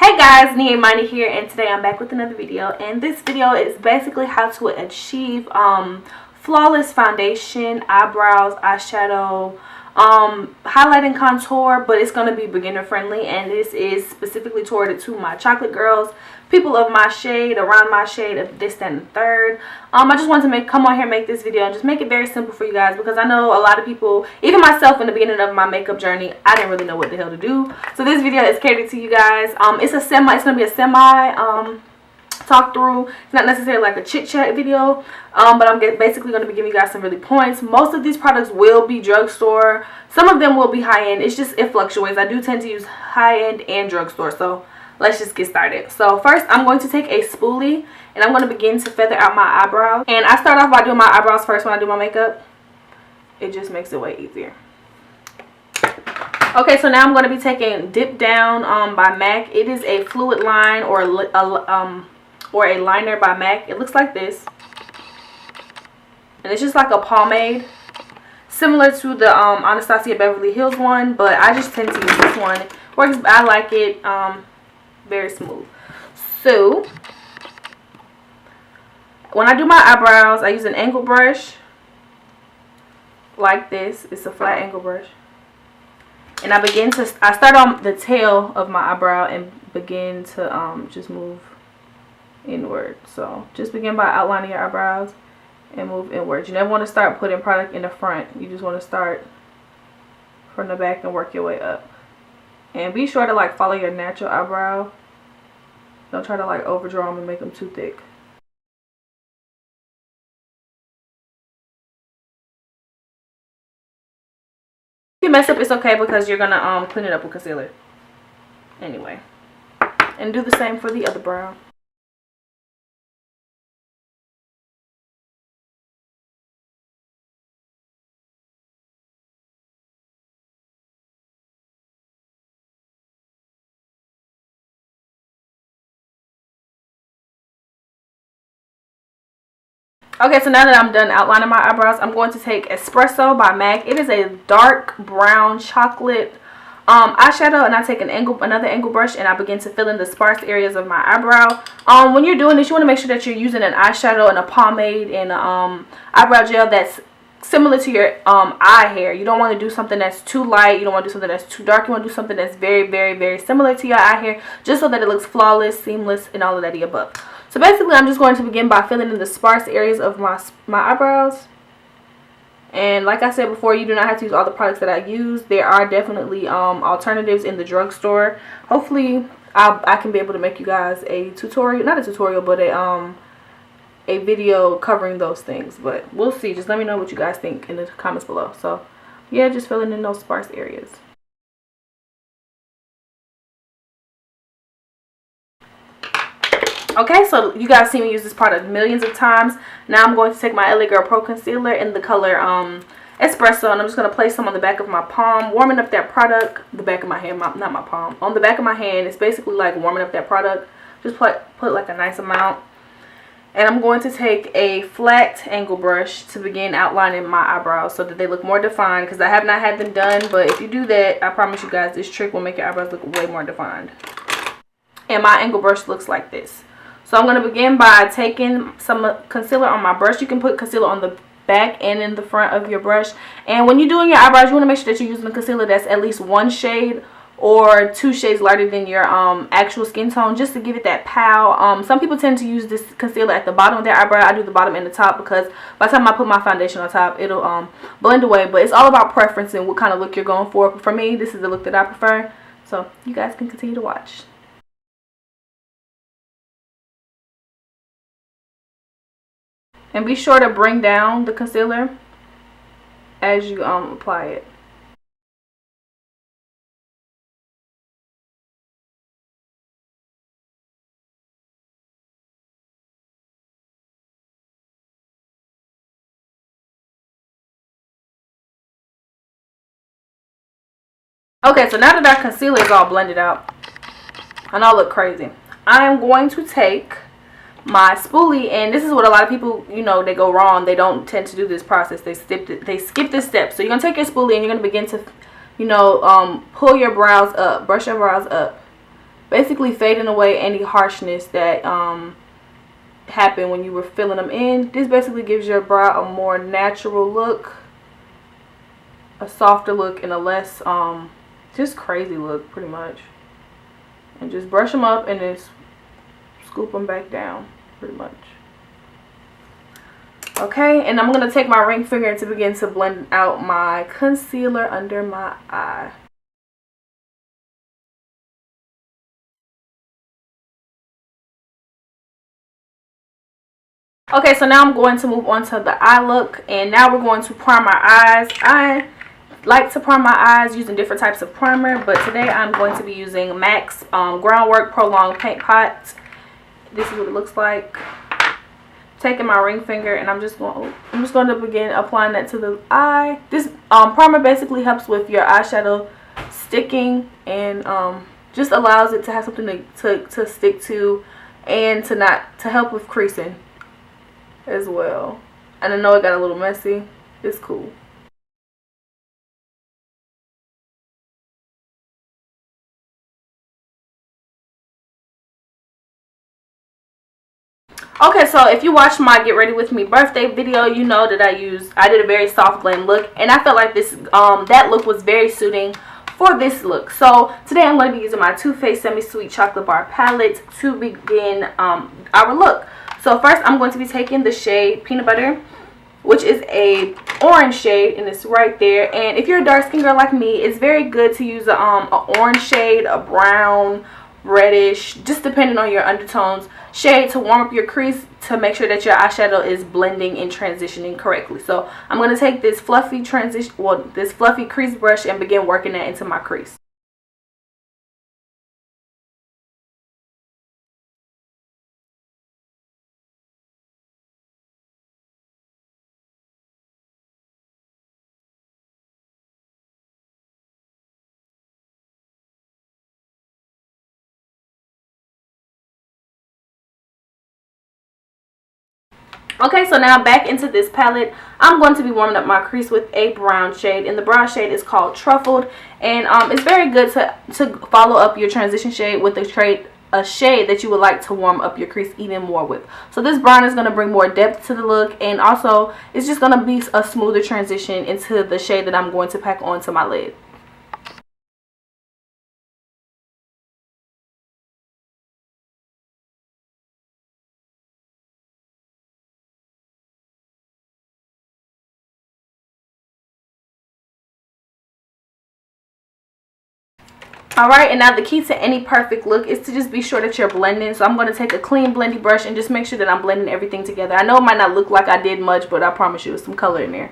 Hey guys, Nia Imani here, and today I'm back with another video. And this video is basically how to achieve flawless foundation, eyebrows, eyeshadow, highlight and contour, but it's going to be beginner friendly, and this is specifically toward to my chocolate girls, people of my shade, around my shade, of this, that, and the third. I just wanted to come on here and make this video and just make it very simple for you guys, because I know a lot of people, even myself in the beginning of my makeup journey, I didn't really know what the hell to do. So this video is catered to you guys. It's going to be a semi talk through. It's not necessarily like a chit chat video, but I'm basically going to be giving you guys some really points. Most of these products will be drugstore. Some of them will be high end. It's just, it fluctuates. I do tend to use high end and drugstore. So let's just get started. So first, I'm going to take a spoolie and I'm going to begin to feather out my eyebrows. And I start off by doing my eyebrows first when I do my makeup. It just makes it way easier. Okay, so now I'm going to be taking Dip Down by MAC. It is a fluid line or a liner by MAC. It looks like this, and it's just like a pomade, similar to the Anastasia Beverly Hills one, but I just tend to use this one. It works. I like it. Very smooth. So when I do my eyebrows, I use an angle brush like this. It's a flat angle brush, and I start on the tail of my eyebrow and begin to just move inward. So just begin by outlining your eyebrows and move inward. You never want to start putting product in the front. You just want to start from the back and work your way up. And be sure to like follow your natural eyebrow. Don't try to like overdraw them and make them too thick. If you mess up, it's okay, because you're gonna clean it up with concealer anyway. And do the same for the other brow. Okay, so now that I'm done outlining my eyebrows, I'm going to take Espresso by MAC. It is a dark brown chocolate eyeshadow, and I take another angle brush, and I begin to fill in the sparse areas of my eyebrow. When you're doing this, you want to make sure that you're using an eyeshadow and a pomade and eyebrow gel that's similar to your eye hair. You don't want to do something that's too light. You don't want to do something that's too dark. You want to do something that's very, very, very similar to your eye hair, just so that it looks flawless, seamless, and all of that above. So basically, I'm just going to begin by filling in the sparse areas of my eyebrows. And like I said before, you do not have to use all the products that I use. There are definitely alternatives in the drugstore. Hopefully, I can be able to make you guys a tutorial, not a tutorial, but a video covering those things. But we'll see. Just let me know what you guys think in the comments below. So yeah, just filling in those sparse areas. Okay, so you guys see me use this product millions of times. Now I'm going to take my LA Girl Pro Concealer in the color Espresso, and I'm just going to place some on the back of my palm, warming up that product. The back of my hand, not my palm. On the back of my hand, it's basically like warming up that product. Just put like a nice amount. And I'm going to take a flat angle brush to begin outlining my eyebrows so that they look more defined, because I have not had them done. But if you do that, I promise you guys, this trick will make your eyebrows look way more defined. And my angle brush looks like this. So I'm going to begin by taking some concealer on my brush. You can put concealer on the back and in the front of your brush. And when you're doing your eyebrows, you want to make sure that you're using a concealer that's at least one shade or 2 shades lighter than your actual skin tone, just to give it that pow. Some people tend to use this concealer at the bottom of their eyebrow. I do the bottom and the top, because by the time I put my foundation on top, it'll blend away. But it's all about preference and what kind of look you're going for. But for me, this is the look that I prefer. So you guys can continue to watch. And be sure to bring down the concealer as you apply it. Okay, so now that our concealer is all blended out and all look crazy, I am going to take my spoolie, and this is what a lot of people, you know, they go wrong. They don't tend to do this process. They skip this step. So you're gonna take your spoolie and you're gonna begin to, you know, pull your brows up, brush your brows up, basically fading away any harshness that happened when you were filling them in. This basically gives your brow a more natural look, a softer look, and a less just crazy look pretty much. And just brush them up and then scoop them back down pretty much. Okay, and I'm going to take my ring finger to begin to blend out my concealer under my eye. Okay, so now I'm going to move on to the eye look, and now we're going to prime our eyes. I like to prime my eyes using different types of primer, but today I'm going to be using MAC's Groundwork Prolonged Paint Pot. This is what it looks like. Taking my ring finger, and I'm just going to begin applying that to the eye. This primer basically helps with your eyeshadow sticking, and just allows it to have something to stick to, and to help with creasing as well. And I know it got a little messy. It's cool. Okay, so if you watched my Get Ready With Me birthday video, you know that I did a very soft blend look, and I felt like this that look was very suiting for this look. So today I'm going to be using my Too Faced Semi Sweet Chocolate Bar palette to begin our look. So first I'm going to be taking the shade Peanut Butter, which is a orange shade, and it's right there. And if you're a dark skin girl like me, it's very good to use a orange shade, a brown, reddish, just depending on your undertones, shade to warm up your crease, to make sure that your eyeshadow is blending and transitioning correctly. So I'm going to take this fluffy crease brush and begin working that into my crease. Okay, so now back into this palette, I'm going to be warming up my crease with a brown shade, and the brown shade is called Truffled, and it's very good to follow up your transition shade with a shade that you would like to warm up your crease even more with. So this brown is going to bring more depth to the look, and also it's just going to be a smoother transition into the shade that I'm going to pack onto my lid. Alright, and now the key to any perfect look is to just be sure that you're blending. So I'm going to take a clean blendy brush and just make sure that I'm blending everything together. I know it might not look like I did much, but I promise you there's some color in there.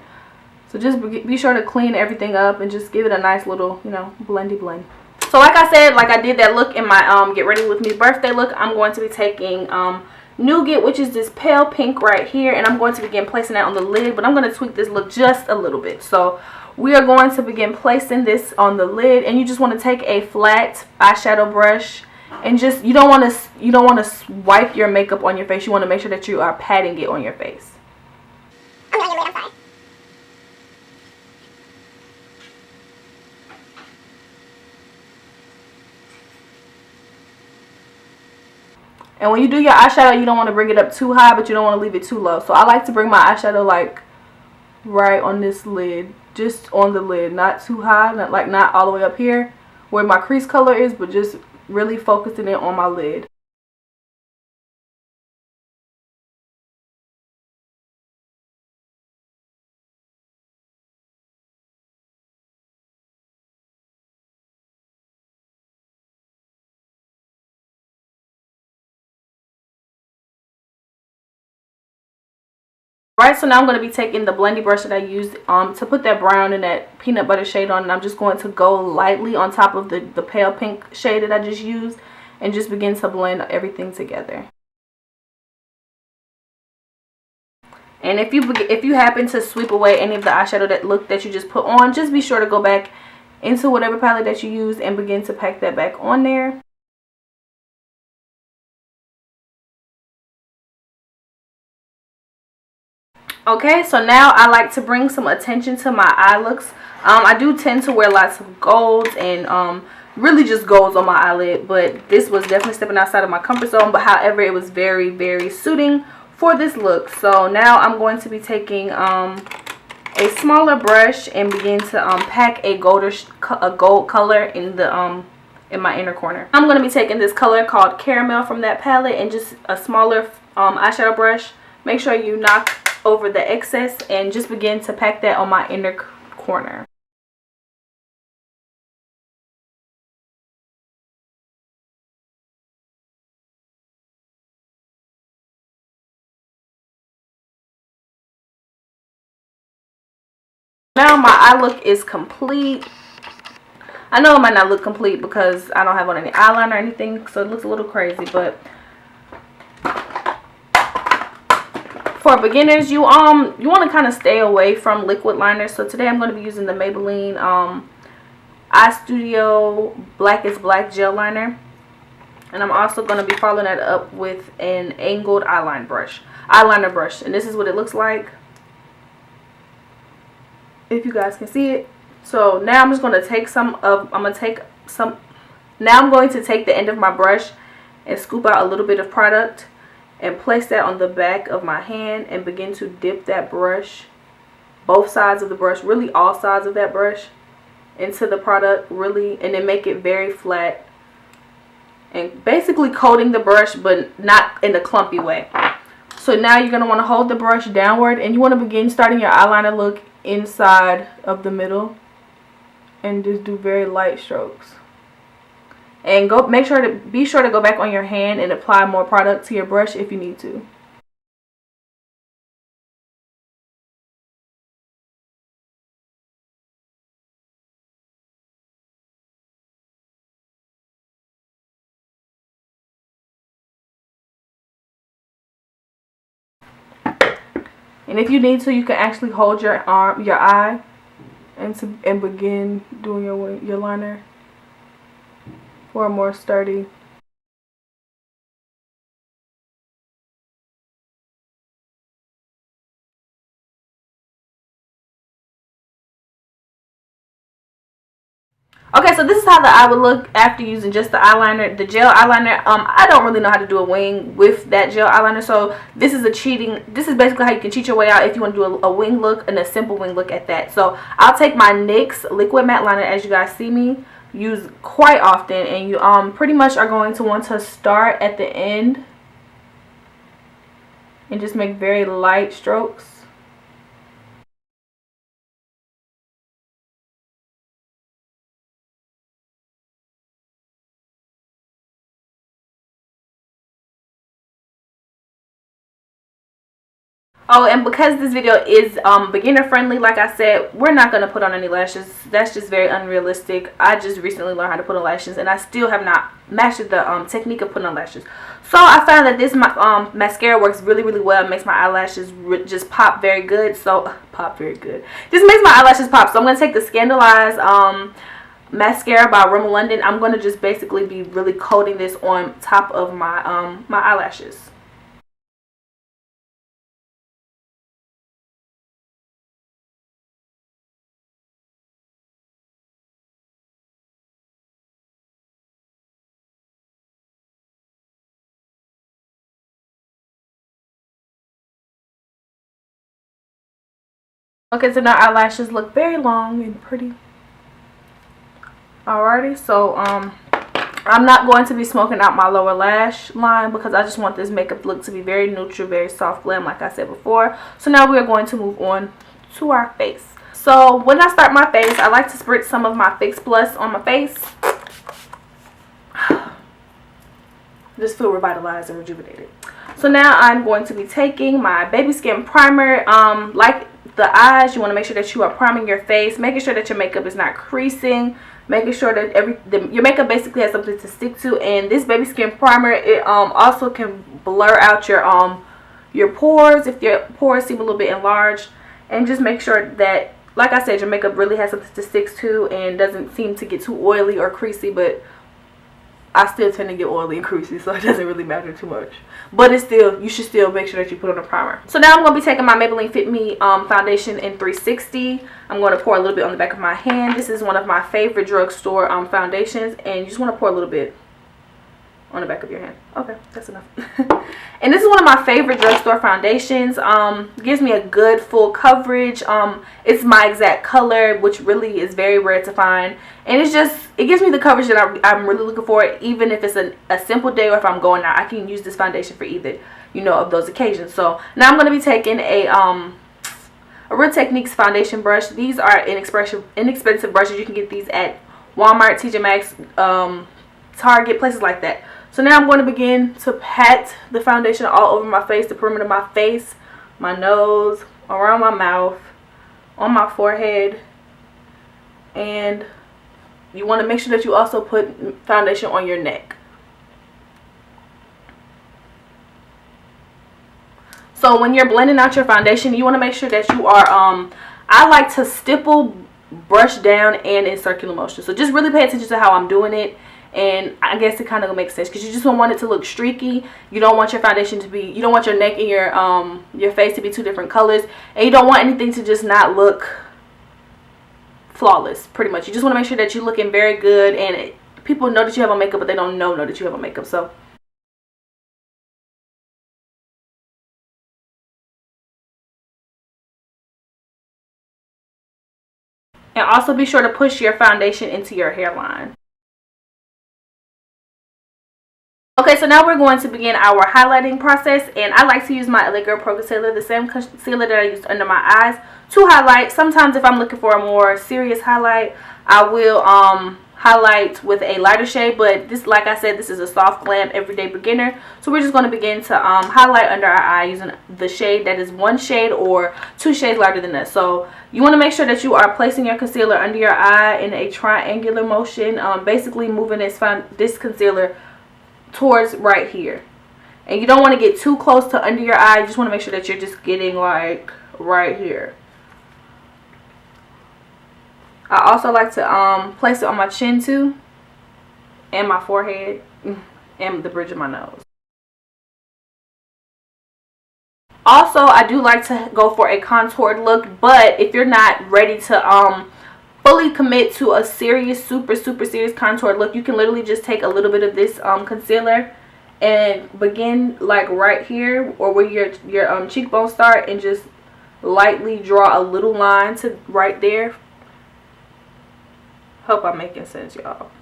So just be sure to clean everything up and just give it a nice little, you know, blendy blend. So like I said, like I did that look in my Get Ready With Me birthday look, I'm going to be taking Nougat, which is this pale pink right here, and I'm going to begin placing that on the lid, but I'm going to tweak this look just a little bit. So we are going to begin placing this on the lid, and you just want to take a flat eyeshadow brush and just you don't want to wipe your makeup on your face. You want to make sure that you are patting it on your face. I'm sorry. And when you do your eyeshadow, you don't want to bring it up too high, but you don't want to leave it too low. So I like to bring my eyeshadow like right on this lid, just on the lid, not too high, not all the way up here where my crease color is, but just really focusing it on my lid. Alright, so now I'm going to be taking the blendy brush that I used to put that brown and that peanut butter shade on, and I'm just going to go lightly on top of the pale pink shade that I just used and just begin to blend everything together. And if you happen to sweep away any of the eyeshadow that you just put on, just be sure to go back into whatever palette that you used and begin to pack that back on there. Okay, so now I like to bring some attention to my eye looks. I do tend to wear lots of golds and really just goes on my eyelid, but this was definitely stepping outside of my comfort zone. But however, it was very, very suiting for this look. So now I'm going to be taking a smaller brush and begin to pack a gold color in the in my inner corner. I'm going to be taking this color called Caramel from that palette and just a smaller eyeshadow brush. Make sure you knock over the excess and just begin to pack that on my inner corner. Now my eye look is complete. I know it might not look complete because I don't have on any eyeliner or anything, so it looks a little crazy, but for beginners, you want to kind of stay away from liquid liners. So today I'm going to be using the Maybelline Eye Studio Black is Black gel liner, and I'm also going to be following that up with an angled eyeliner brush, and this is what it looks like, if you guys can see it. So now I'm just going to take now I'm going to take the end of my brush and scoop out a little bit of product and place that on the back of my hand and begin to dip that brush, both sides of the brush, really all sides of that brush, into the product, really, and then make it very flat and basically coating the brush, but not in a clumpy way. So now you're going to want to hold the brush downward and you want to begin starting your eyeliner look inside of the middle and just do very light strokes. And be sure to go back on your hand and apply more product to your brush if you need to. And if you need to, you can actually hold your eye and begin doing your liner for a more sturdy. Okay, so this is how the eye would look after using just the eyeliner, the gel eyeliner. I don't really know how to do a wing with that gel eyeliner, so this is basically how you can cheat your way out if you want to do a wing look, and a simple wing look at that. So I'll take my NYX liquid matte liner, as you guys see me use quite often, and you pretty much are going to want to start at the end and just make very light strokes. Oh, and because this video is beginner friendly, like I said, we're not going to put on any lashes. That's just very unrealistic. I just recently learned how to put on lashes, and I still have not mastered the technique of putting on lashes. So I found that this mascara works really, really well. It makes my eyelashes just pop very good. So, This makes my eyelashes pop. So I'm going to take the Scandalized mascara by Rimmel London. I'm going to just basically be really coating this on top of my my eyelashes. Okay, so now our lashes look very long and pretty. Alrighty, so I'm not going to be smoking out my lower lash line because I just want this makeup look to be very neutral, very soft glam, like I said before. So now we are going to move on to our face. So when I start my face, I like to spritz some of my Fix Plus on my face. Just feel revitalized and rejuvenated. So now I'm going to be taking my Baby Skin Primer. Like the eyes, you want to make sure that you are priming your face, making sure that your makeup is not creasing, making sure that your makeup basically has something to stick to. And this Baby Skin Primer, it also can blur out your pores if your pores seem a little bit enlarged, and just make sure that, like I said, your makeup really has something to stick to and doesn't seem to get too oily or creasy. But I still tend to get oily and creasy, so it doesn't really matter too much. But it's still, you should still make sure that you put on a primer. So now I'm going to be taking my Maybelline Fit Me foundation in 360. I'm going to pour a little bit on the back of my hand. This is one of my favorite drugstore foundations, and you just want to pour a little bit on the back of your hand. Okay, that's enough. And this is one of my favorite drugstore foundations. Gives me a good full coverage. It's my exact color, which really is very rare to find. And it's just, it gives me the coverage that I'm really looking for, even if it's a simple day or if I'm going out. I can use this foundation for either, you know, of those occasions. So now I'm going to be taking a Real Techniques foundation brush. These are inexpensive brushes. You can get these at Walmart, TJ Maxx, Target, places like that. So now I'm going to begin to pat the foundation all over my face, the perimeter of my face, my nose, around my mouth, on my forehead. And you want to make sure that you also put foundation on your neck. So when you're blending out your foundation, you want to make sure that you are, I like to stipple, brush down, and in circular motion. So just really pay attention to how I'm doing it. And I guess it kind of makes sense because you just don't want it to look streaky. You don't want your foundation to be, you don't want your neck and your face to be two different colors. And you don't want anything to just not look flawless, pretty much. You just want to make sure that you're looking very good. And people know that you have on makeup, but they don't know that you have on makeup. So and also be sure to push your foundation into your hairline. Okay, so now we're going to begin our highlighting process, and I like to use my LA Girl Pro Concealer, the same concealer that I used under my eyes, to highlight. Sometimes if I'm looking for a more serious highlight, I will highlight with a lighter shade, but this, like I said, this is a soft glam everyday beginner. So we're just going to begin to highlight under our eye using the shade that is one shade or two shades lighter than that. So you want to make sure that you are placing your concealer under your eye in a triangular motion, basically moving this concealer towards right here. And you don't want to get too close to under your eye. You just want to make sure that you're just getting like right here. I also like to place it on my chin too, and my forehead, and the bridge of my nose. Also, I do like to go for a contoured look, but if you're not ready to fully commit to a serious, super serious contoured look, you can literally just take a little bit of this concealer and begin like right here or where your cheekbones start, and just lightly draw a little line to right there. Hope I'm making sense, y'all.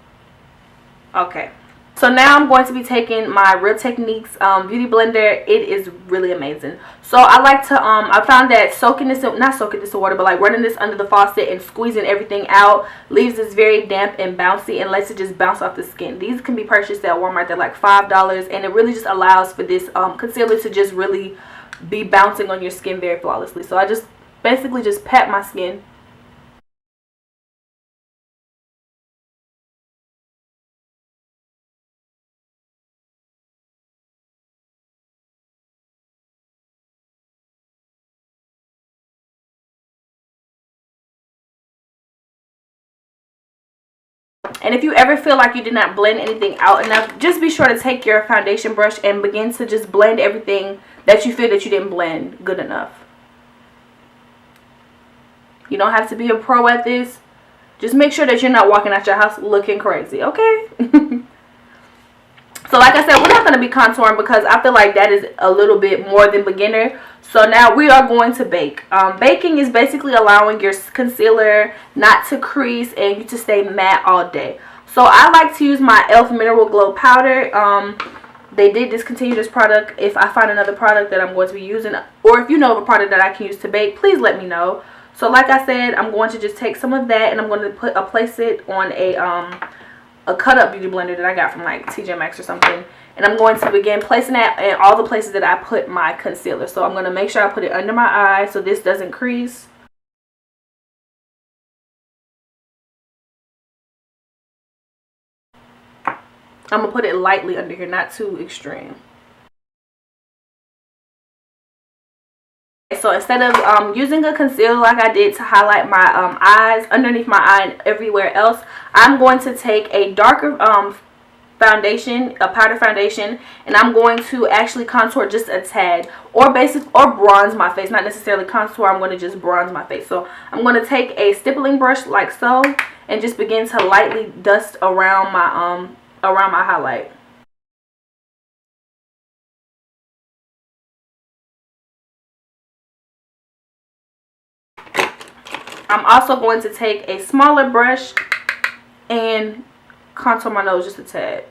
Okay, so now I'm going to be taking my Real Techniques beauty blender. It is really amazing. So I like to I found that soaking this in, not soaking this in water, but like running this under the faucet and squeezing everything out leaves this very damp and bouncy and lets it just bounce off the skin. These can be purchased at Walmart. They're like $5, and it really just allows for this concealer to just really be bouncing on your skin very flawlessly. So I just basically just pat my skin. And if you ever feel like you did not blend anything out enough, just be sure to take your foundation brush and begin to just blend everything that you feel that you didn't blend good enough. You don't have to be a pro at this. Just make sure that you're not walking out your house looking crazy, okay? So like I said, we're not going to be contouring because I feel like that is a little bit more than beginner. So now we are going to bake. Baking is basically allowing your concealer not to crease and you to stay matte all day. So I like to use my e.l.f. Mineral Glow Powder. They did discontinue this product. If I find another product that I'm going to be using, or if you know of a product that I can use to bake, please let me know. So like I said, I'm going to just take some of that and I'm going to place it on a cut up beauty blender that I got from like TJ Maxx or something. And I'm going to begin placing that in all the places that I put my concealer. So I'm going to make sure I put it under my eye so this doesn't crease. I'm going to put it lightly under here, not too extreme. So instead of using a concealer like I did to highlight my eyes, underneath my eye and everywhere else, I'm going to take a darker foundation, a powder foundation, and I'm going to actually contour just a tad, or bronze my face. Not necessarily contour, I'm going to just bronze my face. So I'm going to take a stippling brush like so and just begin to lightly dust around my highlight. I'm also going to take a smaller brush and contour my nose just a tad,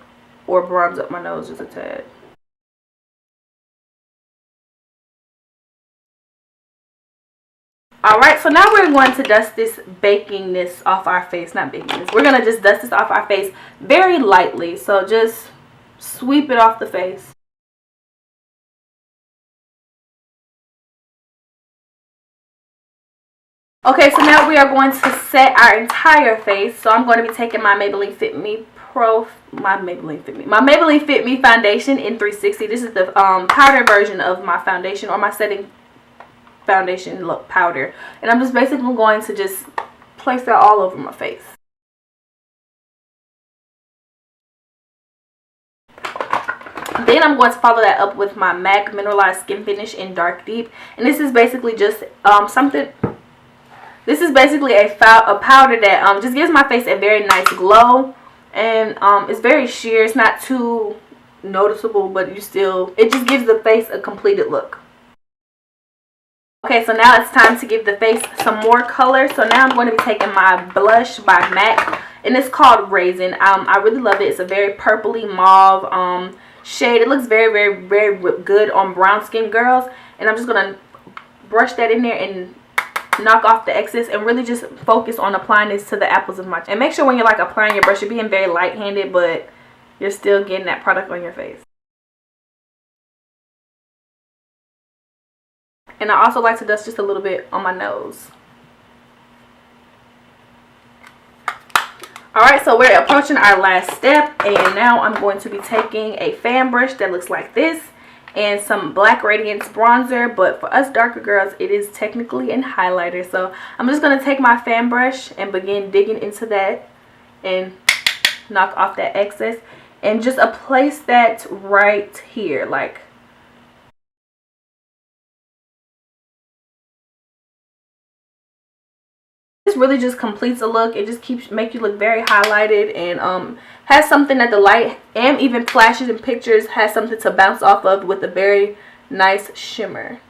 or bronze up my nose just a tad. Alright, so now we're going to dust this bakingness off our face. Not bakingness. We're going to just dust this off our face very lightly. So just sweep it off the face. Okay, so now we are going to set our entire face. So I'm going to be taking my Maybelline Fit Me foundation in 360. This is the powder version of my foundation, or my setting foundation look powder, and I'm just basically going to just place that all over my face. Then I'm going to follow that up with my MAC Mineralized Skin Finish in Dark Deep, and this is basically just this is basically a powder that just gives my face a very nice glow, and it's very sheer. It's not too noticeable, but it just gives the face a completed look. Okay, so now it's time to give the face some more color. So now I'm going to be taking my blush by MAC, and it's called Raisin. I really love it. It's a very purpley mauve shade. It looks very, very, very good on brown skin girls, and I'm just going to brush that in there and knock off the excess, and really just focus on applying this to the apples of my chin. And make sure when you're like applying your brush, you're being very light-handed, but you're still getting that product on your face. And I also like to dust just a little bit on my nose. Alright, so we're approaching our last step, and now I'm going to be taking a fan brush that looks like this and some Black Radiance bronzer, but for us darker girls it is technically an highlighter. So I'm just going to take my fan brush and begin digging into that and knock off that excess, and just place that right here. Like, this really just completes a look. It just make you look very highlighted, and has something that the light and even flashes and pictures has something to bounce off of with a very nice shimmer.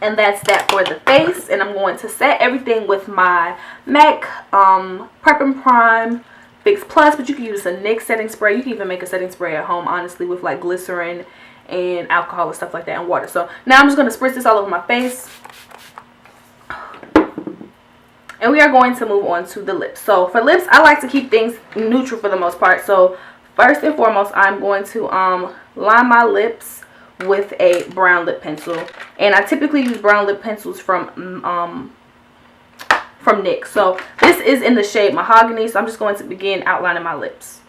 And that's that for the face, and I'm going to set everything with my MAC Prep and Prime Fix Plus, but you can use a NYX setting spray. You can even make a setting spray at home, honestly, with like glycerin and alcohol and stuff like that, and water. So now I'm just going to spritz this all over my face, and we are going to move on to the lips. So for lips, I like to keep things neutral for the most part. So first and foremost, I'm going to line my lips with a brown lip pencil, and I typically use brown lip pencils from NYX. So this is in the shade Mahogany, so I'm just going to begin outlining my lips.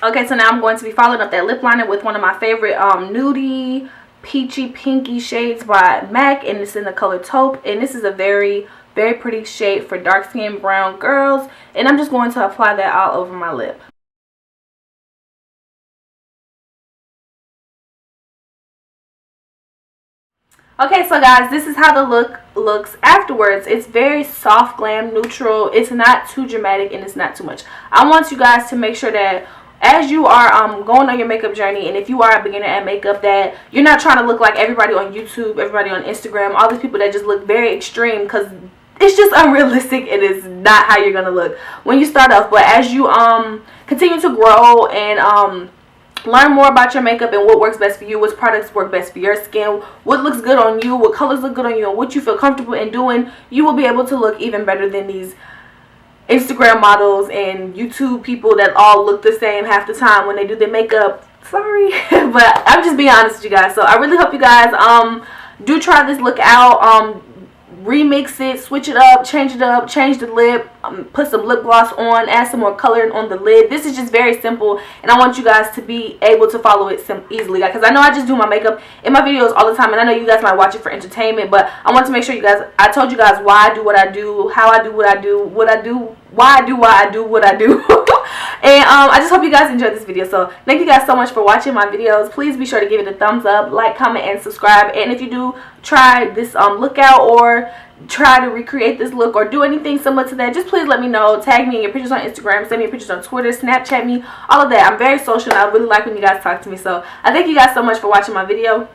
Okay, so now I'm going to be following up that lip liner with one of my favorite nudie peachy pinky shades by MAC, and it's in the color Taupe, and this is a very, very pretty shade for dark skinned brown girls, and I'm just going to apply that all over my lip. Okay, so guys, this is how the look looks afterwards. It's very soft, glam, neutral. It's not too dramatic, and it's not too much. I want you guys to make sure that as you are going on your makeup journey, and if you are a beginner at makeup, that you're not trying to look like everybody on YouTube, everybody on Instagram, all these people that just look very extreme, because it's just unrealistic. It is not how you're gonna look when you start off. But as you continue to grow and learn more about your makeup and what works best for you, which products work best for your skin, what looks good on you, what colors look good on you, and what you feel comfortable in doing, you will be able to look even better than these Instagram models and YouTube people that all look the same half the time when they do their makeup. Sorry, but I'm just being honest with you guys. So I really hope you guys do try this look out. remix it, switch it up, change the lip, put some lip gloss on, add some more color on the lid. This is just very simple, and I want you guys to be able to follow it easily, because I know I just do my makeup in my videos all the time, and I know you guys might watch it for entertainment, but I want to make sure you guys, I told you guys why I do what I do, how I do what I do, what I do, why I do what I do. And I just hope you guys enjoyed this video. So thank you guys so much for watching my videos. Please be sure to give it a thumbs up, like, comment, and subscribe. And if you do try this look out, or try to recreate this look, or do anything similar to that, just please let me know. Tag me in your pictures on Instagram, send me your pictures on Twitter, Snapchat me, all of that. I'm very social, and I really like when you guys talk to me. So I thank you guys so much for watching my video.